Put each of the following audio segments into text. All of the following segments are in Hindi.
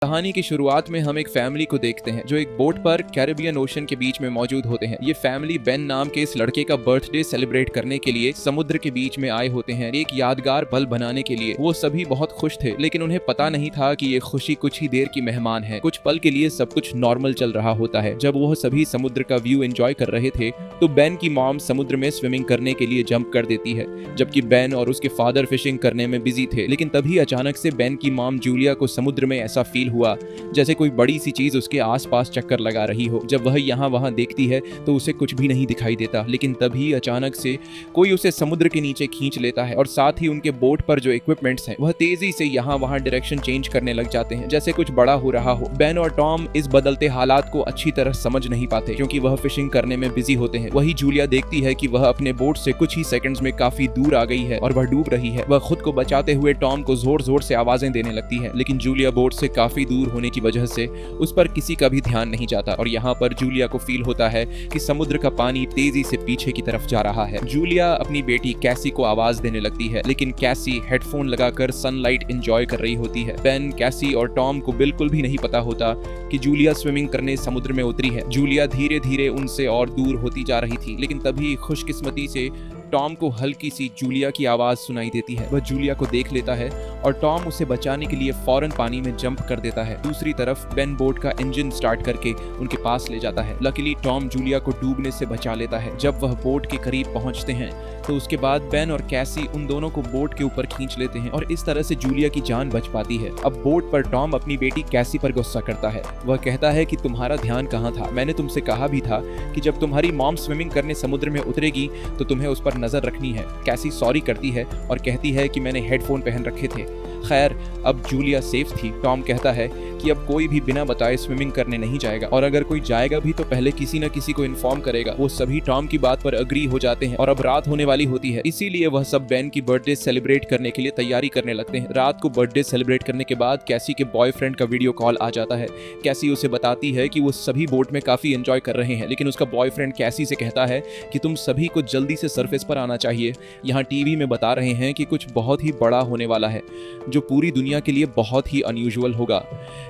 कहानी की शुरुआत में हम एक फैमिली को देखते हैं जो एक बोट पर कैरिबियन ओशन के बीच में मौजूद होते हैं। ये फैमिली बेन नाम के इस लड़के का बर्थडे सेलिब्रेट करने के लिए समुद्र के बीच में आए होते हैं। एक यादगार पल बनाने के लिए वो सभी बहुत खुश थे, लेकिन उन्हें पता नहीं था कि ये खुशी कुछ ही देर की मेहमान है। कुछ पल के लिए सब कुछ नॉर्मल चल रहा होता है। जब वो सभी समुद्र का व्यू एंजॉय कर रहे थे तो बेन की मॉम समुद्र में स्विमिंग करने के लिए जंप कर देती है, जबकि बेन और उसके फादर फिशिंग करने में बिजी थे। लेकिन तभी अचानक से बेन की मॉम जूलिया को समुद्र में ऐसा फील हुआ जैसे कोई बड़ी सी चीज उसके आसपास चक्कर लगा रही हो। जब वह यहाँ वहां देखती है तो उसे कुछ भी नहीं दिखाई देता, लेकिन तभी अचानक से कोई उसे समुद्र के नीचे खींच लेता है और साथ ही उनके बोट पर जो इक्विपमेंट्स हैं वह तेजी से यहाँ वहां डायरेक्शन चेंज करने लग जाते हैं, जैसे कुछ बड़ा हो रहा हो। बेन और टॉम इस बदलते हालात को अच्छी तरह समझ नहीं पाते क्योंकि वह फिशिंग करने में बिजी होते हैं। वही जूलिया देखती है कि वह अपने बोट से कुछ ही सेकंड्स में काफी दूर आ गई है और वह डूब रही है। वह खुद को बचाते हुए टॉम को जोर जोर से आवाजें देने लगती है, लेकिन जूलिया बोट से काफी दूर होने की वजह से उस पर किसी का भी ध्यान नहीं जाता और यहाँ पर जूलिया को फील होता है कि समुद्र का पानी तेजी से पीछे की तरफ जा रहा है। जूलिया अपनी बेटी कैसी को आवाज देने लगती है, लेकिन कैसी हेडफोन लगाकर सनलाइट एंजॉय कर रही होती है। बेन, कैसी और टॉम को बिल्कुल भी नहीं पता होता कि जूलिया स्विमिंग करने समुद्र में उतरी है। जूलिया धीरे धीरे उनसे और दूर होती जा रही थी, लेकिन तभी खुशकिस्मती से टॉम को हल्की सी जूलिया की आवाज सुनाई देती है। वह जूलिया को देख लेता है और टॉम उसे बचाने के लिए फौरन पानी में जंप कर देता है। दूसरी तरफ बेन बोट का इंजन स्टार्ट करके उनके पास ले जाता है। लकीली टॉम जूलिया को डूबने से बचा लेता है। जब वह बोट के करीब पहुंचते हैं तो उसके बाद बेन और कैसी उन दोनों को बोट के ऊपर खींच लेते हैं और इस तरह से जूलिया की जान बच पाती है। अब बोट पर टॉम अपनी बेटी कैसी पर गुस्सा करता है। वह कहता है कि तुम्हारा ध्यान कहाँ था, मैंने तुमसे कहा भी था कि जब तुम्हारी मॉम स्विमिंग करने समुद्र में उतरेगी तो तुम्हें उस पर नजर रखनी है। कैसी सॉरी करती है और कहती है कि मैंने हेडफोन पहन रखे थे। खैर, अब जूलिया सेफ थी। टॉम कहता है कि अब कोई भी बिना बताए स्विमिंग करने नहीं जाएगा और अगर कोई जाएगा भी तो पहले किसी न किसी को इन्फॉर्म करेगा। वो सभी टॉम की बात पर अग्री हो जाते हैं और अब रात होने वाली होती है, इसीलिए वह सब बेन की बर्थडे सेलिब्रेट करने के लिए तैयारी करने लगते हैं। रात को बर्थडे सेलिब्रेट करने के बाद कैसी के बॉयफ्रेंड का वीडियो कॉल आ जाता है। कैसी उसे बताती है कि वो सभी बोट में काफी एंजॉय कर रहे हैं, लेकिन उसका बॉयफ्रेंड कैसी से कहता है कि तुम सभी को जल्दी से सरफेस पर आना चाहिए। यहाँ टीवी में बता रहे हैं कि कुछ बहुत ही बड़ा होने वाला है जो पूरी दुनिया के लिए बहुत ही अनयूजुअल होगा।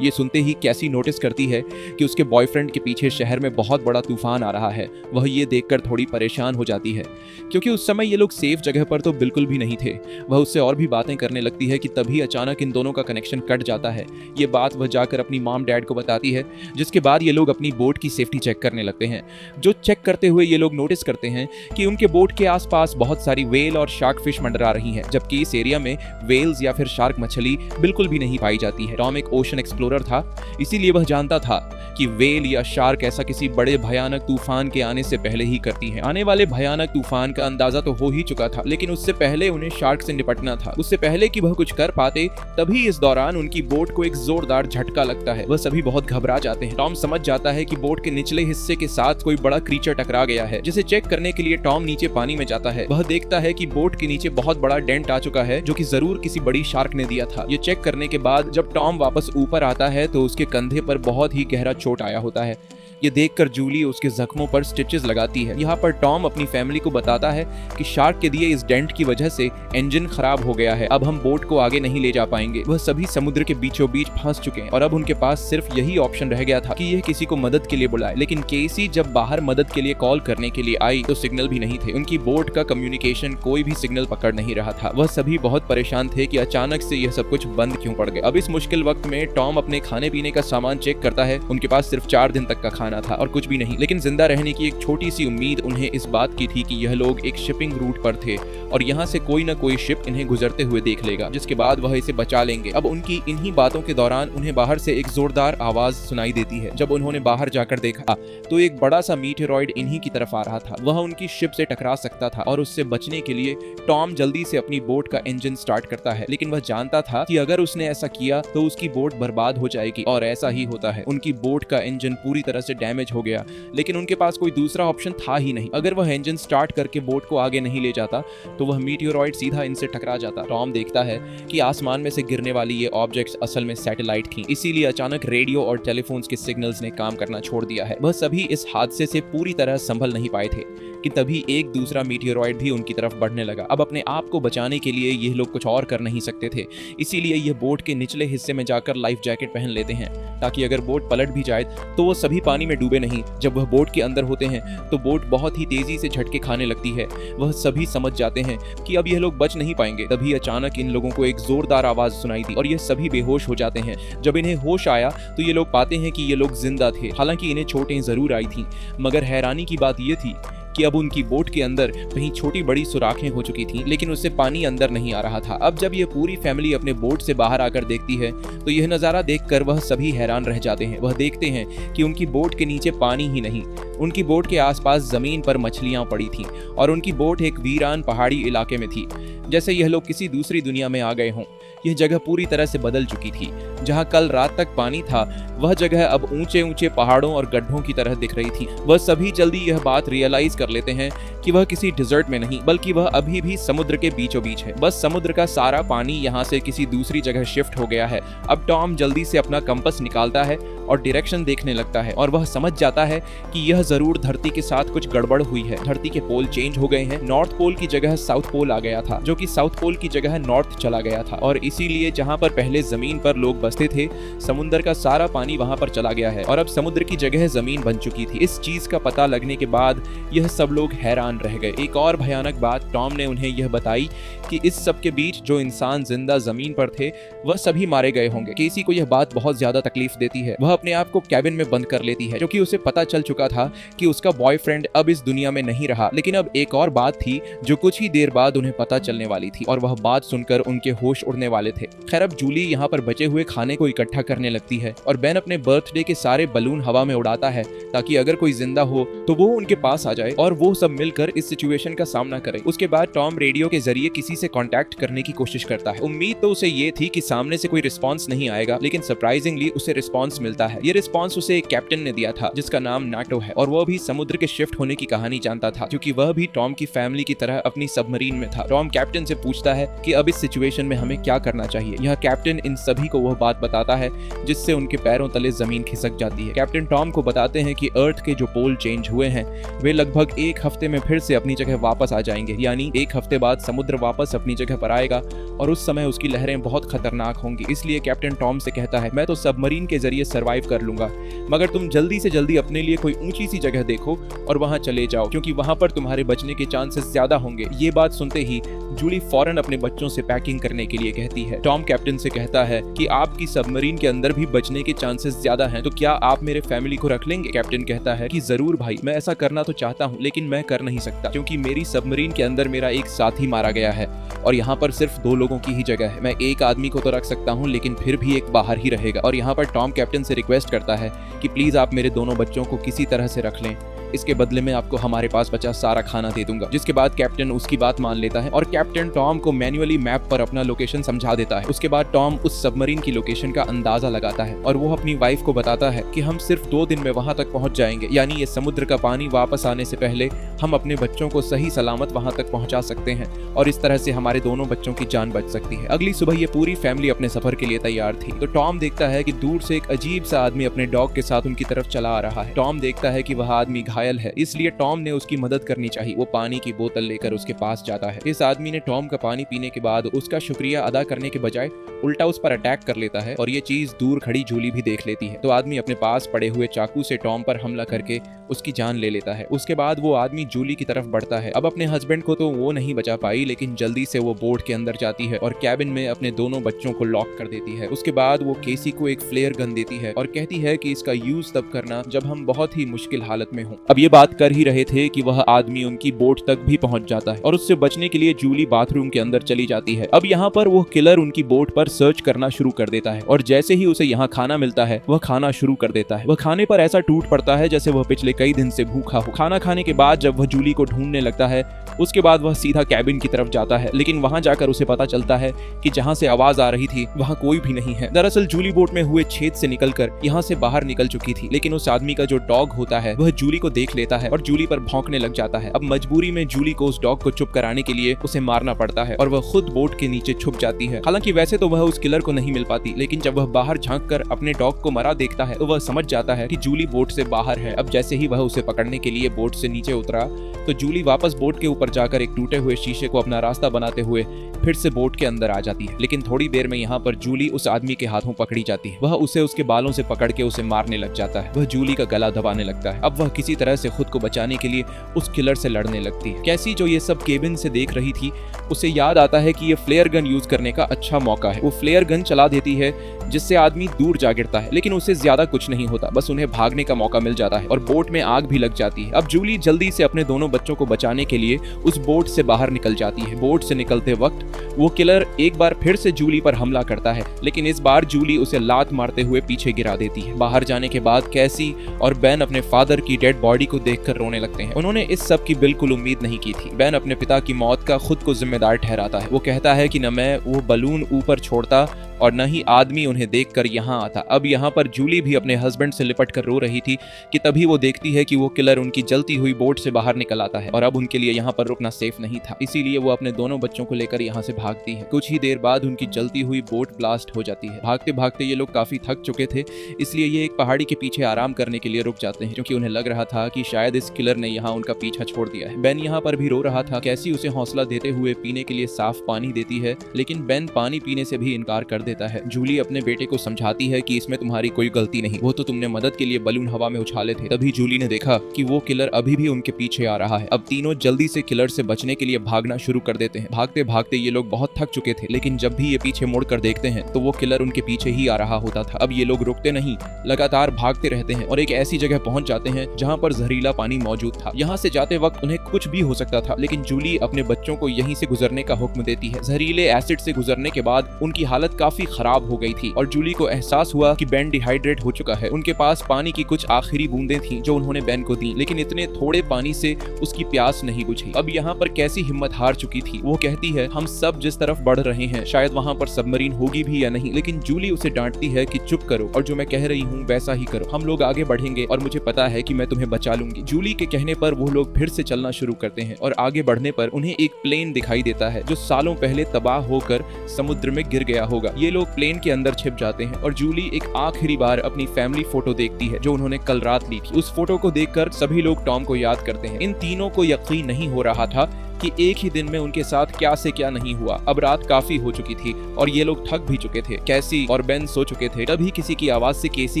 ये सुनते ही कैसी नोटिस करती है कि उसके बॉयफ्रेंड के पीछे शहर में बहुत बड़ा तूफान आ रहा है। वह ये देखकर थोड़ी परेशान हो जाती है क्योंकि उस समय ये लोग सेफ जगह पर तो बिल्कुल भी नहीं थे। वह उससे और भी बातें करने लगती है कि तभी अचानक इन दोनों का कनेक्शन कट जाता है। ये बात वह जाकर अपनी मॉम डैड को बताती है, जिसके बाद ये लोग अपनी बोट की सेफ्टी चेक करने लगते हैं। जो चेक करते हुए ये लोग नोटिस करते हैं कि उनके बोट के आसपास बहुत सारी वेल और शार्क फिश मंडरा रही हैं, जबकि इस एरिया में वेल्स या फिर शार्क मछली बिल्कुल भी नहीं पाई जाती है। टॉम एक ओशन एक्सप्लोरर था, इसीलिए वह जानता था कि वेल या शार्क ऐसा किसी बड़े भयानक तूफान के आने से पहले ही करती हैं। आने वाले भयानक तूफान का अंदाजा तो हो ही चुका था, लेकिन उससे पहले उन्हें शार्क से निपटना था। उससे पहले कि वह कुछ कर पाते तभी इस दौरान उनकी बोट को एक जोरदार झटका लगता है। वह सभी बहुत घबरा जाते हैं। टॉम समझ जाता है कि बोट के निचले हिस्से के साथ कोई बड़ा क्रीचर टकरा गया है, जिसे चेक करने के लिए टॉम नीचे पानी में जाता है। वह देखता है कि बोट के नीचे बहुत बड़ा डेंट आ चुका है, जो कि जरूर किसी बड़ी शार्क ने दिया था। ये चेक करने के बाद जब टॉम वापस ऊपर आता है तो उसके कंधे पर बहुत ही गहरा चोट आया होता है। ये देखकर जूली उसके जख्मों पर स्टिचेस लगाती है। यहाँ पर टॉम अपनी फैमिली को बताता है कि शार्क के दिए इस डेंट की वजह से इंजन खराब हो गया है, अब हम बोट को आगे नहीं ले जा पाएंगे। वह सभी समुद्र के बीचों बीच फंस चुके हैं और अब उनके पास सिर्फ यही ऑप्शन रह गया था कि यह किसी को मदद के लिए बुलाए। लेकिन केसी जब बाहर मदद के लिए कॉल करने के लिए आई तो सिग्नल भी नहीं थे। उनकी बोट का कम्युनिकेशन कोई भी सिग्नल पकड़ नहीं रहा था। वह सभी बहुत परेशान थे कि अचानक से यह सब कुछ बंद क्यों पड़ गया। अब इस मुश्किल वक्त में टॉम अपने खाने पीने का सामान चेक करता है। उनके पास सिर्फ 4 दिन तक का खाना था और कुछ भी नहीं, लेकिन जिंदा रहने की एक छोटी सी उम्मीद उन्हें इस बात की थी कि यह लोग एक शिपिंग रूट पर थे और यहाँ से कोई न कोई शिप इन्हें गुजरते हुए देख लेगा, जिसके बाद वह इसे बचा लेंगे। अब उनकी इन्हीं बातों के दौरान उन्हें बाहर से एक जोरदार आवाज सुनाई देती है। जब उन्होंने बाहर जाकर देखा तो एक बड़ा सा मीटेरॉइड इन्हीं की तरफ आ रहा था। वह उनकी शिप से टकरा सकता था और उससे बचने के लिए टॉम जल्दी से अपनी बोट का इंजन स्टार्ट करता है, लेकिन वह जानता था कि अगर उसने ऐसा किया तो उसकी बोट बर्बाद हो जाएगी और ऐसा ही होता है। उनकी बोट का इंजन पूरी तरह से डैमेज हो गया, लेकिन उनके पास कोई दूसरा ऑप्शन था ही नहीं। अगर वह इंजन स्टार्ट करके बोट को आगे नहीं ले जाता तो वह मीटियोरॉइड सीधा इनसे टकरा जाता। टॉम देखता है कि आसमान में से गिरने वाली ये ऑब्जेक्ट्स असल में सैटेलाइट थी, इसीलिए अचानक रेडियो और टेलीफोन्स के सिग्नल्स ने काम करना छोड़ दिया है। वह सभी इस हादसे से पूरी तरह संभल नहीं पाए थे। कि तभी एक दूसरा मीटियोरॉइड भी उनकी तरफ बढ़ने लगा। अब अपने आप को बचाने के लिए ये लोग कुछ और कर नहीं सकते थे, इसीलिए ये बोट के निचले हिस्से में जाकर लाइफ जैकेट पहन लेते हैं ताकि अगर बोट पलट भी जाए तो वो सभी पानी में डूबे नहीं। जब वह बोट के अंदर होते हैं तो बोट बहुत ही तेजी से झटके खाने लगती है। वह सभी समझ जाते हैं कि अब यह लोग बच नहीं पाएंगे। तभी अचानक इन लोगों को एक जोरदार आवाज सुनाई दी और ये सभी बेहोश हो जाते हैं। जब इन्हें होश आया तो ये लोग पाते हैं कि ये लोग जिंदा थे। हालांकि इन्हें चोटें जरूर आई थी, मगर हैरानी की बात यह थी कि अब उनकी बोट के अंदर कहीं छोटी बड़ी सुराखें हो चुकी थीं, लेकिन उससे पानी अंदर नहीं आ रहा था। अब जब ये पूरी फैमिली अपने बोट से बाहर आकर देखती है तो यह नज़ारा देखकर वह सभी हैरान रह जाते हैं। वह देखते हैं कि उनकी बोट के नीचे पानी ही नहीं, उनकी बोट के आसपास जमीन पर मछलियां पड़ी थीं और उनकी बोट एक वीरान पहाड़ी इलाके में थी, जैसे यह लोग किसी दूसरी दुनिया में आ गए हों। यह जगह पूरी तरह से बदल चुकी थी। जहां कल रात तक पानी था, वह जगह अब ऊंचे ऊंचे पहाड़ों और गड्ढों की तरह दिख रही थी। वह सभी जल्दी यह बात रियलाइज कर लेते हैं कि वह किसी डिजर्ट में नहीं बल्कि वह अभी भी समुद्र के बीचों बीच है। बस समुद्र का सारा पानी यहाँ से किसी दूसरी जगह शिफ्ट हो गया है। अब टॉम जल्दी से अपना कंपास निकालता है और डायरेक्शन देखने लगता है और वह समझ जाता है कि यह जरूर धरती के साथ कुछ गड़बड़ हुई है। धरती के पोल चेंज हो गए हैं। नॉर्थ पोल की जगह साउथ पोल आ गया था, जो कि साउथ पोल की जगह नॉर्थ चला गया था और इसीलिए जहां पर पहले जमीन पर लोग बसते थे, समुद्र का सारा पानी वहां पर चला गया है और अब समुद्र की जगह जमीन बन चुकी थी। इस चीज का पता लगने के बाद यह सब लोग हैरान रह गए। एक और भयानक बात टॉम ने उन्हें यह बताई कि इस सब के बीच जो इंसान जिंदा जमीन पर थे वह सभी मारे गए होंगे। केसी को यह बात बहुत ज्यादा तकलीफ देती है। वह अपने आप को कैबिन में बंद कर लेती है क्योंकि उसे पता चल चुका था कि उसका बॉयफ्रेंड अब इस दुनिया में नहीं रहा। लेकिन अब एक और बात थी जो कुछ ही देर बाद उन्हें पता चलने वाली थी और वह बात सुनकर उनके होश उड़ने वाले थे। खैर अब जूली यहाँ पर बचे हुए खाने को इकट्ठा करने लगती है और बेन अपने बर्थडे के सारे बलून हवा में उड़ाता है ताकि अगर कोई जिंदा हो तो वो उनके पास आ जाए और वो सब मिलकर इस सिचुएशन का सामना करें। उसके बाद टॉम रेडियो के जरिए किसी से कांटेक्ट करने की कोशिश करता है। उम्मीद तो उसे ये थी कि सामने से कोई रिस्पांस नहीं आएगा, लेकिन सरप्राइजिंगली उसे रिस्पांस मिलता है। ये रिस्पांस उसे एक कैप्टन ने दिया था जिसका नाम नाटो है और वह भी समुद्र के शिफ्ट होने की कहानी जानता था क्योंकि वह भी टॉम की फैमिली की तरह अपनी सबमरीन में था। टॉम कैप्टन से पूछता है कि अब इस सिचुएशन में हमें क्या करना चाहिए। यह कैप्टन इन सभी को वह बात बताता है जिससे उनके पैरों तले जमीन खिसक जाती है। कैप्टन टॉम को बताते हैं कि अर्थ के जो पोल चेंज हुए हैं वे लगभग एक हफ्ते में फिर से अपनी जगह वापस आ जाएंगे, यानी एक हफ्ते बाद समुद्र वापस अपनी जगह पर आएगा और उस समय उसकी लहरें बहुत खतरनाक होंगी। इसलिए कैप्टन टॉम से कहता है मैं तो सबमरीन के जरिए सरवाइव कर लूंगा, मगर तुम जल्दी से जल्दी अपने लिए कोई ऊंची सी जगह देखो और वहां चले जाओ क्योंकि वहां पर तुम्हारे बचने के चांसेस ज्यादा होंगे। ये बात सुनते ही जूली फौरन अपने बच्चों से पैकिंग करने के लिए कहती है। टॉम कैप्टन से कहता है कि आपकी सबमरीन के अंदर भी बचने के चांसेस ज्यादा हैं, तो क्या आप मेरे फैमिली को रख लेंगे? कैप्टन कहता है कि जरूर भाई, मैं ऐसा करना तो चाहता हूँ लेकिन मैं कर नहीं सकता क्योंकि मेरी सबमरीन के अंदर मेरा एक साथी मारा गया है और यहाँ पर सिर्फ 2 लोगों की ही जगह है। मैं एक आदमी को तो रख सकता हूँ लेकिन फिर भी एक बाहर ही रहेगा। और यहाँ पर टॉम कैप्टन से रिक्वेस्ट करता है कि प्लीज आप मेरे दोनों बच्चों को किसी तरह से रख लें, इसके बदले में आपको हमारे पास बचा सारा खाना दे दूंगा। जिसके बाद कैप्टन उसकी बात मान लेता है और कैप्टन टॉम को मैन्युअली मैप पर अपना लोकेशन समझा देता है। उसके बाद टॉम उस सबमरीन की लोकेशन का अंदाजा लगाता है और वो अपनी वाइफ को बताता है कि हम सिर्फ 2 दिन में वहां तक पहुंच जाएंगे, यानी ये समुद्र का पानी वापस आने से पहले हम अपने बच्चों को सही सलामत वहां तक पहुंचा सकते हैं और इस तरह से हमारे दोनों बच्चों की जान बच सकती है। अगली सुबह ये पूरी फैमिली अपने सफर के लिए तैयार थी तो टॉम देखता है कि दूर से एक अजीब सा आदमी अपने डॉग के साथ उनकी तरफ चला आ रहा है। टॉम देखता है कि वह आदमी घायल है, इसलिए टॉम ने उसकी मदद करनी चाहिए। वो पानी की बोतल लेकर उसके पास जाता है। इस आदमी ने टॉम का पानी पीने के बाद उसका शुक्रिया अदा करने के बजाय उल्टा उस पर अटैक कर लेता है और ये चीज दूर खड़ी जूली भी देख लेती है। तो आदमी अपने पास पड़े हुए चाकू से टॉम पर हमला करके उसकी जान ले लेता है। उसके बाद वो आदमी जूली की तरफ बढ़ता है। अब अपने हस्बैंड को तो वो नहीं बचा पाई, लेकिन जल्दी से वो बोट के अंदर जाती है और कैबिन में अपने दोनों बच्चों को लॉक कर देती है। उसके बाद वो केसी को एक फ्लेयर गन देती है और कहती है कि इसका यूज तब करना जब हम बहुत ही मुश्किल हालत में हों। अब ये बात कर ही रहे थे कि वह आदमी उनकी बोट तक भी पहुंच जाता है और उससे बचने के लिए जूली बाथरूम के अंदर चली जाती है। अब यहाँ पर वो किलर उनकी बोट पर सर्च करना शुरू कर देता है और जैसे ही उसे यहाँ खाना मिलता है वह खाना शुरू कर देता है। वह खाने पर ऐसा टूट पड़ता है जैसे वह पिछले कई दिन से भूखा हो। खाना खाने के बाद जब वह जूली को ढूंढने लगता है उसके बाद वह सीधा कैबिन की तरफ जाता है, लेकिन वहां जाकर उसे पता चलता है कि जहां से आवाज आ रही थी वहां कोई भी नहीं है। दरअसल जूली बोट में हुए छेद से निकलकर यहाँ से बाहर निकल चुकी थी, लेकिन उस आदमी का जो डॉग होता है वह जूली को देख लेता है और जूली पर भौंकने लग जाता है। अब मजबूरी में जूली को उस डॉग को चुप कराने के लिए उसे मारना पड़ता है और वह खुद बोट के नीचे छुप जाती है। हालांकि वैसे तो वह उस किलर को नहीं मिल पाती, लेकिन जब वह बाहर झांक कर अपने डॉग को मरा देखता है तो वह समझ जाता है कि जूली बोट से बाहर है। अब जैसे ही वह उसे पकड़ने के लिए बोट से नीचे उतरा तो जूली वापस बोट के ऊपर जाकर एक टूटे हुए शीशे को अपना रास्ता बनाते हुए फिर से बोट के अंदर आ जाती है। लेकिन थोड़ी देर में यहाँ पर जूली उस आदमी के हाथों पकड़ी जाती है। वह उसे उसके बालों से पकड़ के उसे मारने लग जाता है। वह जूली का गला दबाने लगता है। अब वह किसी तरह से खुद को बचाने के लिए उस किलर से लड़ने लगती है। कैसी जो ये सब केबिन से देख रही थी उसे याद आता है कि ये फ्लेयर गन यूज करने का अच्छा मौका है। वो फ्लेयर गन चला देती है जिससे आदमी दूर जा गिरता है, लेकिन उसे ज्यादा कुछ नहीं होता, बस उन्हें भागने का मौका मिल जाता है और बोट में आग भी लग जाती है। अब जूली जल्दी से अपने दोनों बच्चों को बचाने के लिए उस बोट से बाहर निकल जाती है। बोट से निकलते वक्त वो किलर एक बार फिर से जूली पर हमला करता है, लेकिन इस बार जूली उसे लात मारते हुए पीछे गिरा देती है। बाहर जाने के बाद कैसी और बेन अपने फादर की डेड बॉडी को देखकर रोने लगते हैं। उन्होंने इस सब की बिल्कुल उम्मीद नहीं की थी। बेन अपने पिता की मौत का खुद को जिम्मेदार ठहराता है। वो कहता है कि न मैं वो बलून ऊपर छोड़ता और न ही आदमी उन्हें देखकर यहाँ आता। अब यहाँ पर जूली भी अपने हस्बैंड से लिपट कर रो रही थी कि तभी वो देखती है कि वो किलर उनकी जलती हुई बोट से बाहर निकल आता है और अब उनके लिए यहाँ पर रुकना सेफ नहीं था। इसीलिए वो अपने दोनों बच्चों को लेकर यहाँ से भागती है। कुछ ही देर बाद उनकी जलती हुई बोट ब्लास्ट हो जाती है। भागते भागते ये लोग काफी थक चुके थे, इसलिए ये एक पहाड़ी के पीछे आराम करने के लिए रुक जाते हैं, क्योंकि उन्हें लग रहा था कि शायद इस किलर ने यहाँ उनका पीछा छोड़ दिया है। बेन यहाँ पर भी रो रहा था। कैसी उसे हौसला देते हुए पीने के लिए साफ पानी देती है, लेकिन बेन पानी पीने से भी इनकार कर देता है। जूली अपने बेटे को समझाती है कि इसमें तुम्हारी कोई गलती नहीं, वो तो तुमने मदद के लिए बलून हवा में उछाले थे। तभी जूली ने देखा कि वो किलर अभी भी उनके पीछे आ रहा है। अब तीनों जल्दी से किलर से बचने के लिए भागना शुरू कर देते हैं। भागते भागते ये लोग बहुत थक चुके थे, लेकिन जब भी ये पीछे मुड़कर देखते हैं तो वो किलर उनके पीछे ही आ रहा होता था। अब ये लोग रुकते नहीं, लगातार भागते रहते हैं और एक ऐसी जगह पहुंच जाते हैं जहां पर जहरीला पानी मौजूद था। यहाँ से जाते वक्त उन्हें कुछ भी हो सकता था, लेकिन जूली अपने बच्चों को यहीं से गुजरने का हुक्म देती है। जहरीले एसिड से गुजरने के बाद उनकी हालत काफी खराब हो गई थी और जूली को एहसास हुआ कि बेन डिहाइड्रेट हो चुका है। उनके पास पानी की कुछ आखिरी बूंदें थीं जो उन्होंने बेन को दी, लेकिन इतने थोड़े पानी से उसकी प्यास नहीं बुझी। अब यहाँ पर कैसी हिम्मत हार चुकी थी। वो कहती है हम सब जिस तरफ बढ़ रहे हैं शायद वहाँ पर सबमरीन होगी भी या नहीं, लेकिन जूली उसे डांटती है कि चुप करो और जो मैं कह रही हूँ वैसा ही करो। हम लोग आगे बढ़ेंगे और मुझे पता है कि मैं तुम्हें बचा लूंगी। जूली के कहने पर वो लोग फिर से चलना शुरू करते हैं और आगे बढ़ने पर उन्हें एक प्लेन दिखाई देता है जो सालों पहले तबाह होकर समुद्र में गिर गया होगा। ये लोग प्लेन के अंदर छिप जाते हैं और जूली एक आखिरी बार अपनी फैमिली फोटो देखती है जो उन्होंने कल रात ली थी। उस फोटो को देखकर सभी लोग टॉम को याद करते हैं। इन तीनों को यकीन नहीं हो रहा था कि एक ही दिन में उनके साथ क्या से क्या नहीं हुआ। अब रात काफी हो चुकी थी और ये लोग थक भी चुके थे। कैसी और बेन सो चुके थे। तभी किसी की आवाज से केसी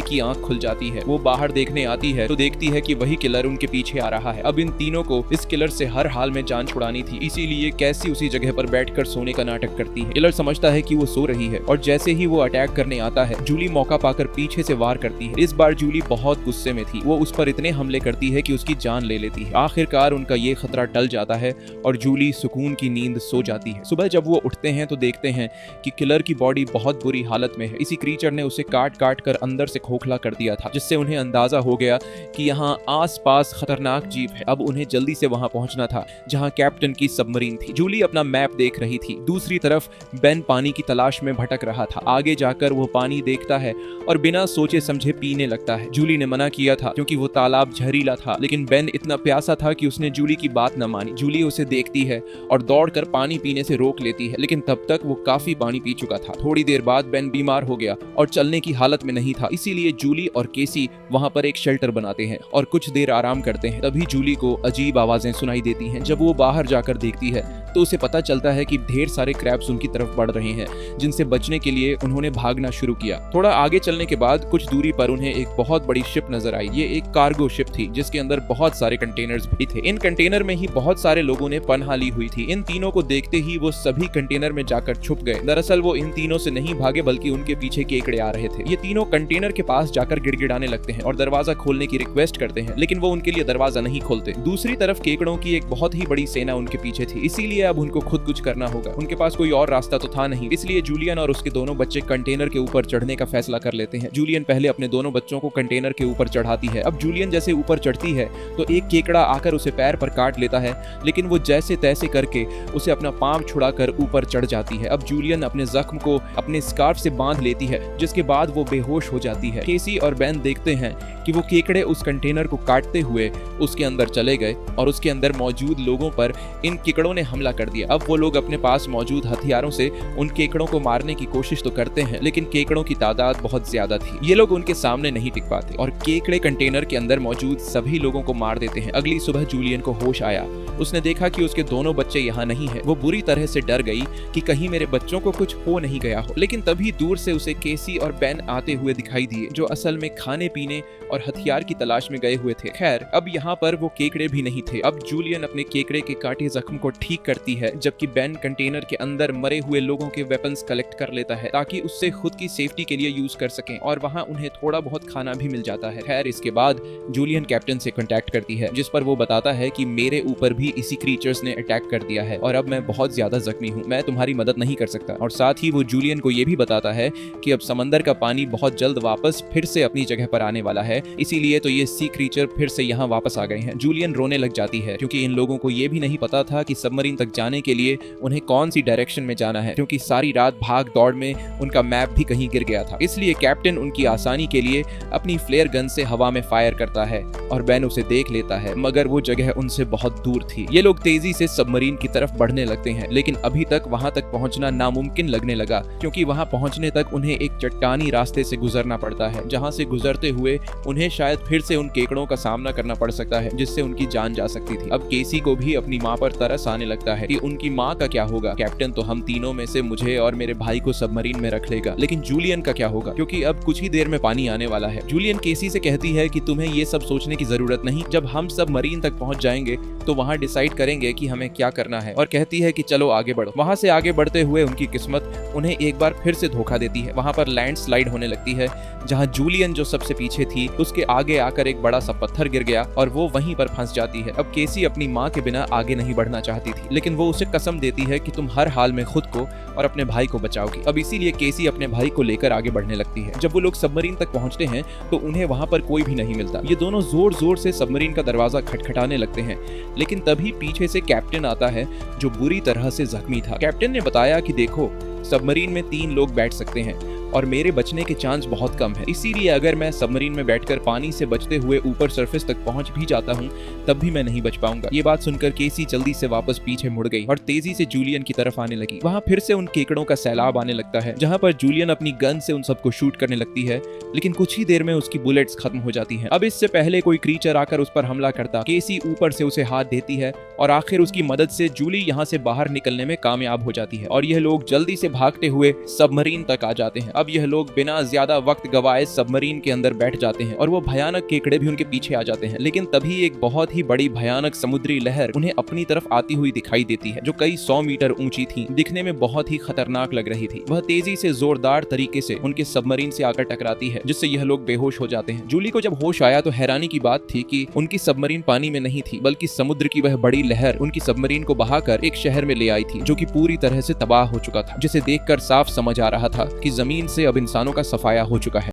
की आंख खुल जाती है। वो बाहर देखने आती है तो देखती है कि वही किलर उनके पीछे आ रहा है। अब इन तीनों को इस किलर से हर हाल में जान छुड़ानी थी, इसीलिए कैसी उसी जगह पर बैठकर सोने का नाटक करती है। किलर समझता है कि वो सो रही है और जैसे ही वो अटैक करने आता है जूली मौका पाकर पीछे से वार करती है। इस बार जूली बहुत गुस्से में थी। वो उस पर इतने हमले करती है कि उसकी जान ले लेती है। आखिरकार उनका ये खतरा टल जाता है और जूली सुकून की नींद सो जाती है। सुबह जब वो उठते हैं तो देखते हैं कि किलर की बॉडी बहुत बुरी हालत में है। इसी क्रीचर ने उसे काट काट कर अंदर से खोखला कर दिया था, जिससे उन्हें अंदाजा हो गया कि यहाँ आसपास खतरनाक जीव है। अब उन्हें जल्दी से वहां पहुंचना था जहां कैप्टन की सबमरीन थी। जूली अपना मैप देख रही थी। दूसरी तरफ बेन पानी की तलाश में भटक रहा था। आगे जाकर वो पानी देखता है और बिना सोचे समझे पीने लगता है। जूली ने मना किया था क्योंकि वो तालाब जहरीला था, लेकिन बेन इतना प्यासा था कि उसने जूली की बात न मानी। जूली उसे देखती है और दौड़कर पानी पीने से रोक लेती है, लेकिन तब तक वो काफी पानी पी चुका था। थोड़ी देर बाद बेन बीमार हो गया और चलने की हालत में नहीं था, इसीलिए जूली और केसी वहां पर एक शेल्टर बनाते हैं और कुछ देर आराम करते हैं। तभी जूली को अजीब आवाजें सुनाई देती हैं। जब वो बाहर जाकर देखती है तो उसे पता चलता है कि ढेर सारे क्रैब्स उनकी तरफ बढ़ रहे हैं, जिनसे बचने के लिए उन्होंने भागना शुरू किया। थोड़ा आगे चलने के बाद कुछ दूरी पर उन्हें एक बहुत बड़ी शिप नजर आई। ये एक कार्गो शिप थी जिसके अंदर बहुत सारे कंटेनर्स भी थे। इन कंटेनर में ही बहुत सारे लोगों ने पनाह ली हुई थी। इन तीनों को देखते ही वो सभी कंटेनर में जाकर छुप गए। दरअसल वो इन तीनों से नहीं भागे बल्कि उनके पीछे केकड़े आ रहे थे। ये तीनों कंटेनर के पास जाकर गिड़गिड़ाने लगते हैं और दरवाजा खोलने की रिक्वेस्ट करते हैं, लेकिन वो उनके लिए दरवाजा नहीं खोलते। दूसरी तरफ केकड़ों की एक बहुत ही बड़ी सेना उनके पीछे थी, इसीलिए अब उनको खुद कुछ करना होगा। उनके पास कोई और रास्ता तो था नहीं, इसलिए जूलियन और उसके दोनों बच्चे कंटेनर के ऊपर चढ़ने का फैसला कर लेते हैं। जूलियन पहले अपने दोनों बच्चों को कंटेनर के ऊपर चढ़ाती है। अब जूलियन जैसे ऊपर चढ़ती है तो एक केकड़ा आकर उसे पैर पर काट लेता है, लेकिन वो जैसे तैसे करके उसे अपना पांव छुड़ाकर ऊपर चढ़ जाती है। अब जूलियन अपने जख्म को अपने स्कार्फ से बांध लेती है, जिसके बाद वो बेहोश हो जाती है। केसी और बेन देखते हैं कि वो केकड़े उस कंटेनर को काटते हुए उसके अंदर चले गए और उसके अंदर मौजूद लोगों पर इन केकड़ों ने हमला कर दिया। अब वो लोग अपने पास मौजूद हथियारों से उन केकड़ों को मारने की कोशिश तो करते हैं, लेकिन केकड़ों की तादाद बहुत ज्यादा थी। ये लोग उनके सामने नहीं टिक पाते और केकड़े कंटेनर के अंदर मौजूद सभी लोगों को मार देते हैं। अगली सुबह जूलियन को होश आया। उसने देखा कि उसके दोनों बच्चे यहाँ नहीं हैं। वो बुरी तरह से डर गई कि कहीं मेरे बच्चों को कुछ हो नहीं गया हो। लेकिन तभी दूर से उसे केसी और बेन आते हुए दिखाई दिए, जो असल में खाने पीने और हथियार की तलाश में गए हुए थे। खैर, अब यहाँ पर वो केकड़े भी नहीं थे। अब जूलियन अपने केकड़े के काटे जख्म को ठीक करती है, जबकि बेन कंटेनर के अंदर मरे हुए लोगों के वेपन्स कलेक्ट कर लेता है ताकि उससे खुद की सेफ्टी के लिए यूज कर सकें, और वहाँ उन्हें थोड़ा बहुत खाना भी मिल जाता है। खैर, इसके बाद जूलियन कैप्टन से कांटेक्ट करती है, जिस पर वो बताता है कि मेरे ऊपर भी इसी क्रीचर्स ने अटैक कर दिया है और अब मैं बहुत ज्यादा जख्मी हूँ, मैं तुम्हारी मदद नहीं कर सकता। और साथ ही वो जूलियन को ये भी बताता है कि अब समंदर का पानी बहुत जल्द वापस फिर से अपनी जगह पर आने वाला है, इसीलिए तो ये सी क्रीचर फिर से यहाँ वापस आ गए हैं। जूलियन रोने लग जाती है क्योंकि इन लोगों को ये भी नहीं पता था कि सबमरीन तक जाने के लिए उन्हें कौन सी डायरेक्शन में जाना है, क्योंकि सारी रात भाग दौड़ में उनका मैप भी कहीं गिर गया था। इसलिए कैप्टन उनकी आसानी के लिए अपनी फ्लेयर गन से हवा में फायर करता है और बेन उसे देख लेता है, मगर वो जगह उनसे बहुत दूर थी। ये लोग तेजी से सबमरीन की तरफ बढ़ने लगते हैं, लेकिन अभी तक वहां तक पहुंचना नामुमकिन लगने लगा, क्योंकि वहां पहुंचने तक उन्हें एक चट्टानी रास्ते से गुजरना पड़ता है, जहां से गुजरते हुए उन्हें शायद फिर से उन केकड़ों का सामना करना पड़ सकता है, जिससे उनकी जान जा सकती थी। अब केसी को भी अपनी माँ पर तरस आने लगता है कि उनकी माँ का क्या होगा। कैप्टन तो हम तीनों में से मुझे और मेरे भाई को सबमरीन में रख लेगा, लेकिन जूलियन का क्या होगा, क्योंकि अब कुछ ही देर में पानी आने वाला है। जूलियन केसी से कहती है कि तुम्हें ये सब सोचने की जरूरत नहीं, जब हम सबमरीन तक पहुंच जाएंगे तो वहां डिसाइड करेंगे कि हमें क्या करना है, और कहती है कि चलो आगे बढ़ो। वहां से आगे बढ़ते हुए उनकी किस्मत उन्हें एक बार फिर से धोखा देती है। वहां पर लैंडस्लाइड होने लगती है, जहां जूलियन जो सबसे पीछे थी उसके आगे आकर एक बड़ा सा पत्थर गिर गया और वो वहीं पर फंस जाती है। अब केसी अपनी माँ के बिना आगे नहीं बढ़ना चाहती थी, लेकिन वो उसे कसम देती है कि तुम हर हाल में खुद को और अपने भाई को बचाओगी। अब इसीलिए केसी अपने भाई को लेकर आगे बढ़ने लगती है। जब वो लोग सबमरीन तक पहुंचते हैं तो उन्हें वहां पर कोई भी नहीं मिलता। ये दोनों जोर जोर से सबमरीन का दरवाजा खटखटाने लगते हैं, लेकिन तभी पीछे से कैप्टन आता है, जो बुरी तरह से जख्मी था। कैप्टन ने बताया कि देखो, सबमरीन में 3 लोग बैठ सकते हैं और मेरे बचने के चांस बहुत कम है, इसीलिए अगर मैं सबमरीन में बैठकर पानी से बचते हुए ऊपर सरफेस तक पहुंच भी जाता हूं, तब भी मैं नहीं बच पाऊंगा। ये बात सुनकर केसी जल्दी से वापस पीछे मुड़ गई और तेजी से जूलियन की तरफ आने लगी। वहां फिर से उन केकड़ों का सैलाब आने लगता है, जहां पर जूलियन अपनी गन से उन सबको शूट करने लगती है, लेकिन कुछ ही देर में उसकी बुलेट्स खत्म हो जाती हैं। अब इससे पहले कोई क्रीचर आकर उस पर हमला करता, केसी ऊपर से उसे हाथ देती है और आखिर उसकी मदद से जूली यहाँ से बाहर निकलने में कामयाब हो जाती है और यह लोग जल्दी से भागते हुए सबमरीन तक आ जाते हैं। अब यह लोग बिना ज्यादा वक्त गवाए सबमरीन के अंदर बैठ जाते हैं और वो भयानक केकड़े भी उनके पीछे आ जाते हैं, लेकिन तभी एक बहुत ही बड़ी भयानक समुद्री लहर उन्हें अपनी तरफ आती हुई दिखाई देती है, जो कई 100 मीटर ऊंची थी, दिखने में बहुत ही खतरनाक लग रही थी। वह तेजी से जोरदार तरीके से उनके सबमरीन से आकर टकराती है, जिससे यह लोग बेहोश हो जाते हैं। जूली को जब होश आया तो हैरानी की बात थी कि उनकी सबमरीन पानी में नहीं थी, बल्कि समुद्र की वह बड़ी लहर उनकी सबमरीन को बहाकर एक शहर में ले आई थी, जो कि पूरी तरह से तबाह हो चुका था, जिसे देखकर साफ समझ आ रहा था कि जमीन से अब इंसानों का सफाया हो चुका है।